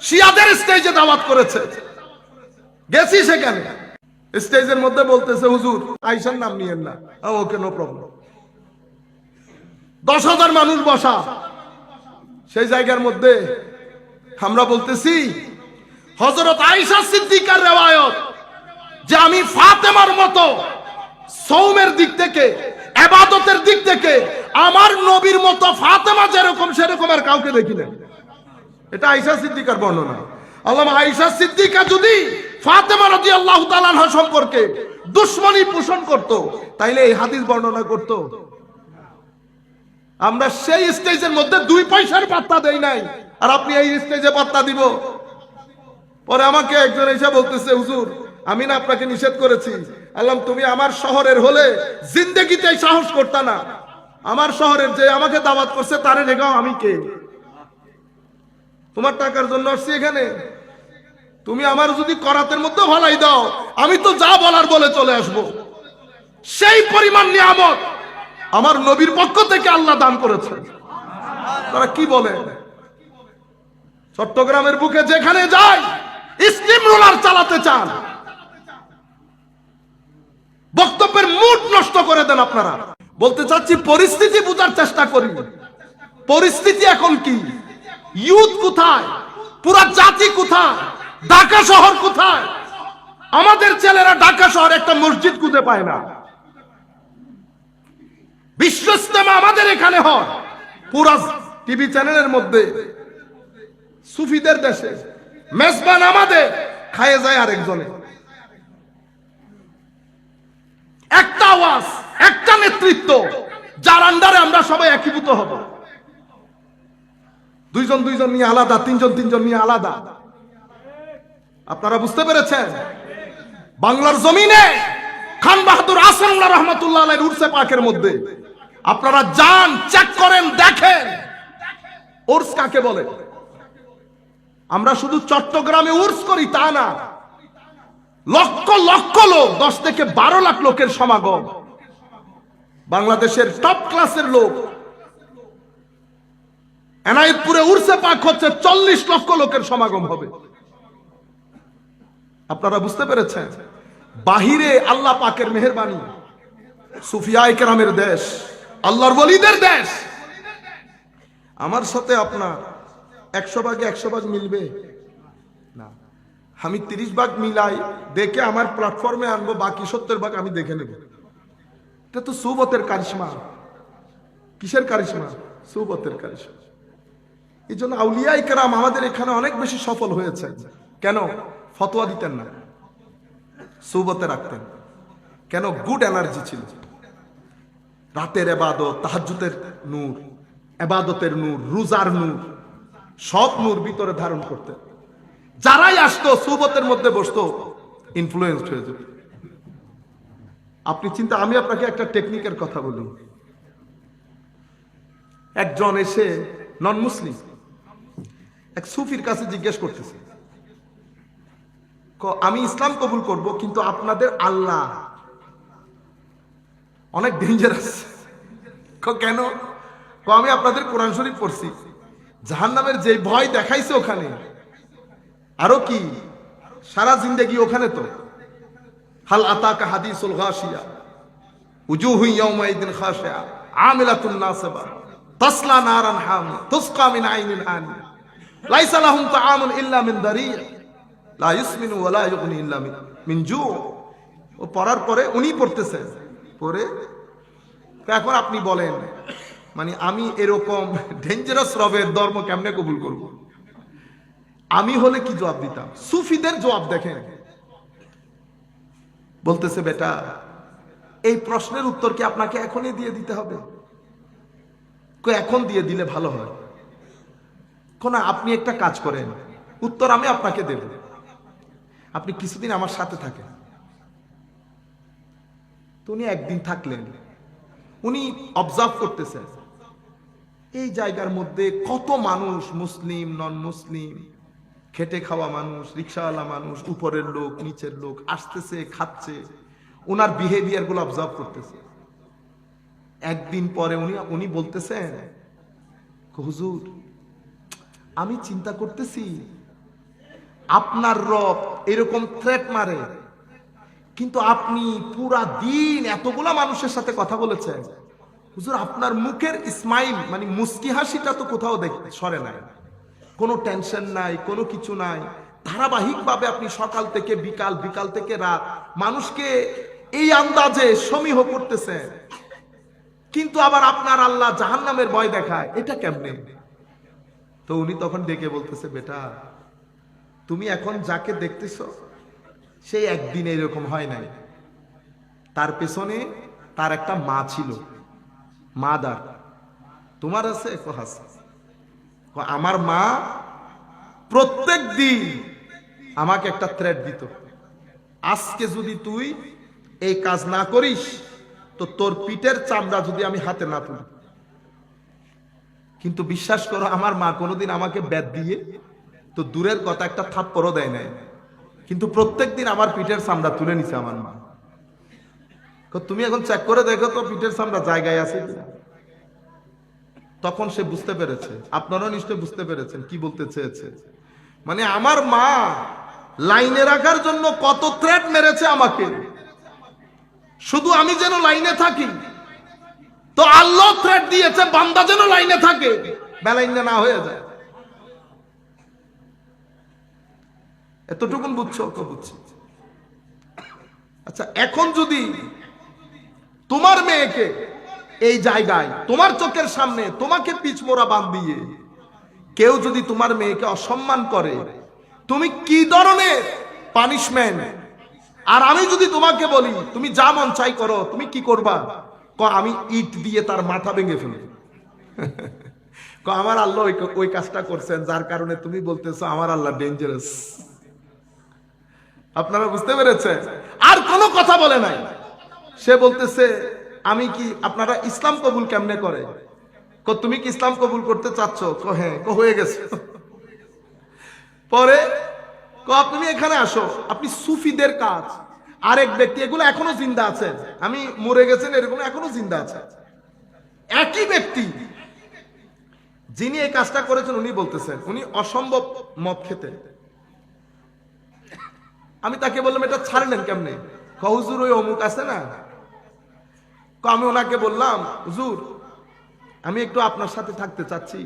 শিয়াদের স্টেজে দাওয়াত করেছে, গেছি সেখানে। স্টেজের মধ্যে বলতেছে, হুজুর আয়েশার নাম নিয়েন না। ওকে, নো প্রবলেম। 10,000 মানুষ বসা সেই জায়গার মধ্যে আমরা বলতেছি, হযরত আয়েশা সিদ্দিকার রিওয়ায়াত যে আমি ফাতেমার মতো সওমের দিক থেকে, ইবাদতের দিক থেকে আমার নবীর মতো ফাতেমা যেরকম সেরকম আর কাউকে দেখি না। এটা আয়েশা সিদ্দিকার বর্ণনা। আল্লামা আয়েশা সিদ্দিকা যদি ফাতেমা রাদিয়াল্লাহু তাআলা আনহা সম্পর্কে দুশমনী পোষণ করত, তাইলে এই হাদিস বর্ণনা করত? আমরা সেই স্টেজের মধ্যে 2 পয়সার পাত্তা দেই নাই, আর আপনি এই স্টেজে পাত্তা দিব? পরে আমাকে একজন এসে বলতেছে, হুজুর আমি না আপনাকে নিষেধ করেছি। আল্লাহ, তুমি আমার শহরের হলে জিন্দেগিতে সাহস করতা না। আমার শহরের যে আমাকে দাওয়াত করছে তারে রেখাও আমি কে? তোমার টাকার জন্য আসছি এখানে। তুমি আমার যদি করাতের মধ্যে ভালাই দাও, আমি তো যা বলার বলে চলে আসব। সেই পরিমাণ নিয়ামত আমার নবীর পক্ষ থেকে আল্লাহ দান করেছেন। তারা কি বলে? চট্টগ্রামের বুকে যেখানে যায় স্টিম রোলার চালাতে চান, বক্তব্যের মুড নষ্ট করে দেন আপনারা। বলতে চাচ্ছি, পরিস্থিতি বোঝার চেষ্টা করি। পরিস্থিতি এখন কি? ইউথ কোথায়? পুরা জাতি কোথায়? ঢাকা শহর কোথায়? আমাদের ছেলেরা ঢাকা শহরে একটা মসজিদ খুঁজে পায় না। বিশ্ব ইজতেমা আমাদের এখানে হয়, পুরা টিভি চ্যানেলের মধ্যে। সুফিদের দেশে মেজবান আমাদের, খায়ে যায় আরেকজনে। একটা আওয়াজ, একটা নেতৃত্ব, যার আন্ডারে আমরা সবাই একীভূত হব। দুইজন দুইজন নিয়ে আলাদা, তিনজন তিনজন নিয়ে আলাদা। আপনারা বুঝতে পেরেছেন? বাংলার জমিনে খান বাহাদুর আহসানুল্লাহ রহমাতুল্লাহ আলাইহির উরসে পাকের মধ্যে আপনারা যান, চেক করেন, দেখেন উরস কাকে বলে। আমরা শুধু চট্টগ্রামে উরস করি তা না, লক্ষ লক্ষ লোক, 10 থেকে 12 লাখ লোকের সমাগম। বাংলাদেশের টপ ক্লাসের লোক। এনায়েতপুরে উরসে পাক হচ্ছে, 40 লক্ষ লোকের সমাগম হবে। আপনারা বুঝতে পেরেছেন? বাহিরে আল্লাহ পাকের মেহেরবানি, সুফিয়ায়ে কেরামের দেশ, আল্লাহর ওলিদের দেশ। আমার সাথে আপনার 100 ভাগে 100 ভাগ মিলবে না। আমি 30 ভাগ মিলাই দেখে আমার প্ল্যাটফর্মে আনবো, বাকি 70 ভাগ আমি দেখে নেব। এটা তো সুবতের কারিশমা। কিসের কারিশমা? সুবতের কারিশমা। এই জন্য আউলিয়ায়ে কেরাম আমাদের এখানে অনেক বেশি সফল হয়েছে। কেন? ফতোয়া দিতেন না, সুবতে রাখতেন। কেন? গুড এনার্জি ছিল। রাতের ইবাদত, তাহাজ্জুদের নূর, ইবাদতের নূর, রোজার নূর, সব নূর ভিতরে ধারণ করতেন। যারাই আসতো সুবতের মধ্যে বসতো, ইনফ্লুয়েন্সড হয়ে যেত। আপনি চিন্তা, আমি আপনাকে একটা টেকনিকের কথা বলি। একজন এসে নন মুসলিম এক সুফির কাছে জিজ্ঞেস করতেছে, আমি ইসলাম কবুল করব, কিন্তু আপনাদের আল্লাহ অনেক ডেঞ্জারাস। কেন? আমি আপনাদের কোরআন শরীফ পড়ছি, জাহান্নামের যে ভয় দেখাইছে ওখানে, আরো কি সারা জিন্দেগি ওখানে। তো হাল আতাকা হাদিসুল গাশিয়া উজুহু ইয়াউমাইদিন খাশিয়া আমিলাতুন নাসিবা তাসলা নারান হামিয়া তুসকা মিন আইনিন আনিয়া লাইসা লাহুম তাআমুন ইল্লা মিন দারি' লা ইউসমিনু ওয়া লা ইউগনি ইল্লা মিন জু'। ও পড়ার পরে উনি পড়তেছেন, পরে এখন আপনি বলেন, মানে আমি এরকম ডেঞ্জারাস রবের ধর্ম কেমনে কবুল করব? আমি হলে কি জবাব দিতাম? সুফিদের জবাব দেখেন। বলতেছে, বেটা এই প্রশ্নের উত্তর কি আপনাকে এখনই দিয়ে দিতে হবে? এখন দিয়ে দিলে ভালো হয়। কোন আপনি একটা কাজ করেন, উত্তর আমি আপনাকে দেব, আপনি কিছুদিন আমার সাথে থাকেন। তো উনি একদিন থাকলেন, উনি অবজার্ভ করতেছেন এই জায়গার মধ্যে কত মানুষ, মুসলিম নন মুসলিম, খেটে খাওয়া মানুষ, রিক্সাওয়ালা মানুষ, উপরের লোক নিচের লোক, আসতেছে খাচ্ছে, ওনার বিহেভিয়ার গুলো অবজার্ভ করতেছে। একদিন পরে উনি বলতেছেন, হুজুর আমি চিন্তা করতেছি আপনার রব এরকম থ্রেট মারে, কিন্তু আপনি পুরা দিন এতগুলা মানুষের সাথে কথা বলেছেন, হুজুর আপনার মুখের স্মাইল মানে মুস্কি হাসিটা তো কোথাও সরে নাই, কোনো টেনশন নাই, কোনো কিছু নাই, ধারাবাহিকভাবে আপনি সকাল থেকে বিকাল, বিকাল থেকে রাত মানুষকে এই আন্দাজে সমীহ করতেছেন, কিন্তু আবার আপনার আল্লাহ জাহান্নামের ভয় দেখায়, এটা কেমনে? তো উনি তখন ডেকে বলতেছে, বেটা তুমি এখন যাকে দেখতেছো সেই একদিন এরকম হয় নাই, তার পেছনে তার একটা মা ছিল, মাদার। তোমার আছে? আমার মা প্রত্যেক দিন আমাকে একটা থ্রেট দিত, আজকে যদি তুই এই কাজ না করিস তো তোর পিঠের চামড়া যদি আমি হাতে না তুলি। কিন্তু বিশ্বাস করো, আমার মা কোনোদিন আমাকে ব্যাট দিয়ে তো দূরের কথা একটা থাপ্পড়ও দেয় নাই, কিন্তু প্রত্যেক দিন আমার পিঠের চামড়া তুলে নিছে আমার মা। তুমি এখন চেক করে দেখো তো পিঠের চামড়া জায়গায় আছে কিনা। তখন সে বুঝতে পেরেছে, আপনারাও নিশ্চয় বুঝতে পেরেছেন কি বলতে চেয়েছে। মানে আমার মা লাইনে রাখার জন্য কত থ্রেট মেরেছে আমাকে, শুধু আমি যেন লাইনে থাকি। তো আল্লাহ থ্রেট দিয়েছে বান্দা যেন লাইনে থাকে, বেলাইনে না হয়ে যায়। এতটুকুন বুঝছো? বুঝছি। আচ্ছা, এখন যদি তোমার মেয়েকে এই জায়গায় তোমার চোখের সামনে তোমাকে পিছমোড়া বাঁধিয়ে কেউ যদি তোমার মেয়েকে অসম্মান করে, তুমি কি ধরনের পানিশমেন্ট? আর আমি যদি তোমাকে বলি তুমি যা মন চাই করো, তুমি কি করবা? আমি ইট দিয়ে তার মাথা ভেঙে ফেলব। আমার আল্লাহ ওই কাজটা করছেন, যার কারণে তুমি বলতেছো আমার আল্লাহ ডেঞ্জারাস। আপনারা বুঝতে পেরেছেন? আর কোনো কথা বলে নাই। সে বলতেছে আমি কি, আপনারা ইসলাম কবুল কেমনে করে? তুমি কি ইসলাম কবুল করতে চাচ্ছ? হ্যাঁ। হয়ে গেছে। পরে তুমি এখানে আসো, আপনি সুফিদের কাজ। আরেক ব্যক্তি, এগুলো এখনো জিন্দা আছেন, আমি মরে গেছেন এরকম এখনো জিন্দা আছে। একই ব্যক্তি যিনি এই কাজটা করেছেন উনি বলতেছেন উনি অসম্ভব মদ খেতেন। আমি তাকে বললাম এটা ছাড়লেন কেমনে? হুজুর ওই অমুক আছে না। আমি ওনাকে বললাম হুজুর আমি একটু আপনার সাথে থাকতে চাচ্ছি,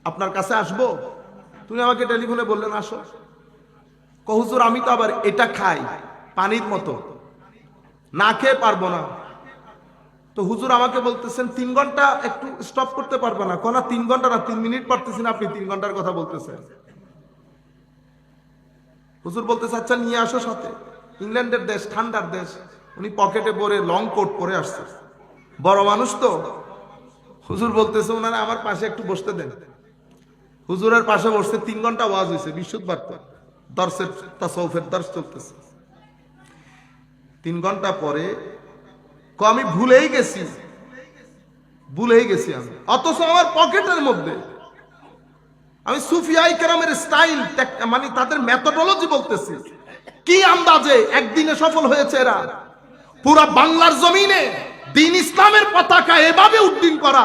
আপনার কাছে আসবো? তুমি আমাকে টেলিফোনে বললেন আসো। হুজুর আমি তো আবার এটা খাই পানির মতো, না খেয়ে পারবো না। তো হুজুর আমাকে বলতেছেন 3 ঘন্টা একটু স্টপ করতে পারবো না? না 3 ঘন্টা না, 3 মিনিট পারতেছি না, আপনি 3 ঘন্টার কথা বলতেছেন। হুজুর বলতেছে আচ্ছা নিয়ে আসো সাথে। ইংল্যান্ডের দেশ, ঠান্ডার দেশ, উনি পকেটে পরে লং কোট পরে আসছে, বড় মানুষ তো। হুজুর বলতেছে ওনারা আমার পাশে একটু বসতে দেন। হুজুরের পাশে বসতে 3 ঘন্টা ওয়াজ হয়েছে, বিশুদ্ধ দর্শের তাসাউফের দর্শ চলতেছে। 3 ঘন্টা পরে আমি ভুলেই গেছি আমি, অথচ আমার পকেটের মধ্যে আমি সুফিয়ায়ে কেরামের স্টাইল মানে তাদের মেথোডোলজি বলতেছি, কি আন্দাজে একদিনে সফল হয়েছে এরা। পুরা বাংলার জমিনে দ্বীন ইসলামের পতাকা এভাবে উড্ডীন করা।